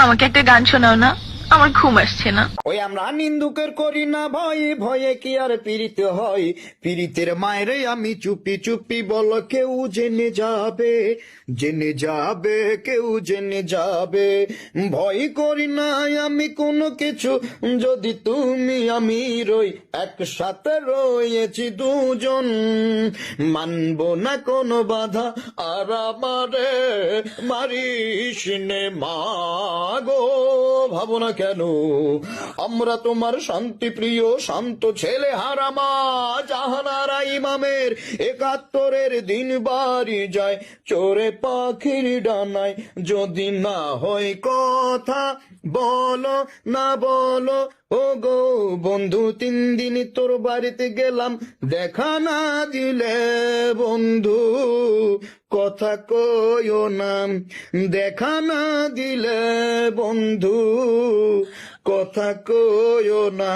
আমাকে একটা গান শোনাও না, আমার ঘুম আসছে না। ওই আমরা নিন্দুকের করি না ভয়, ভয়ে কি আর পীড়িত হয়? পীড়িতের মায়েরে আমি চুপি চুপি বল, কেউ জেনে যাবে, জেনে যাবে, কেউ জেনে যাবে। ভয় করি না আমি কোনো কিছু, যদি তুমি আমি রই একসাথে রয়েছি দুজন, মানবো না কোনো বাধা আর আমারে মারিস নে মাগো। ভাবো না কেন আমরা তোমার শান্তি প্রিয় শান্ত ছেলে হারামা জাহানারা ইমামের ৭১-এর দিন বাড়ি যায় চোরে পাখির ডানায়। যদি না হয় কথা বলো না বলো, ও গো বন্ধু ৩ দিন তোর বাড়িতে গেলাম, দেখা না দিলে বন্ধু কথা কইও না, দেখা না দিলে বন্ধু কথা কইও না।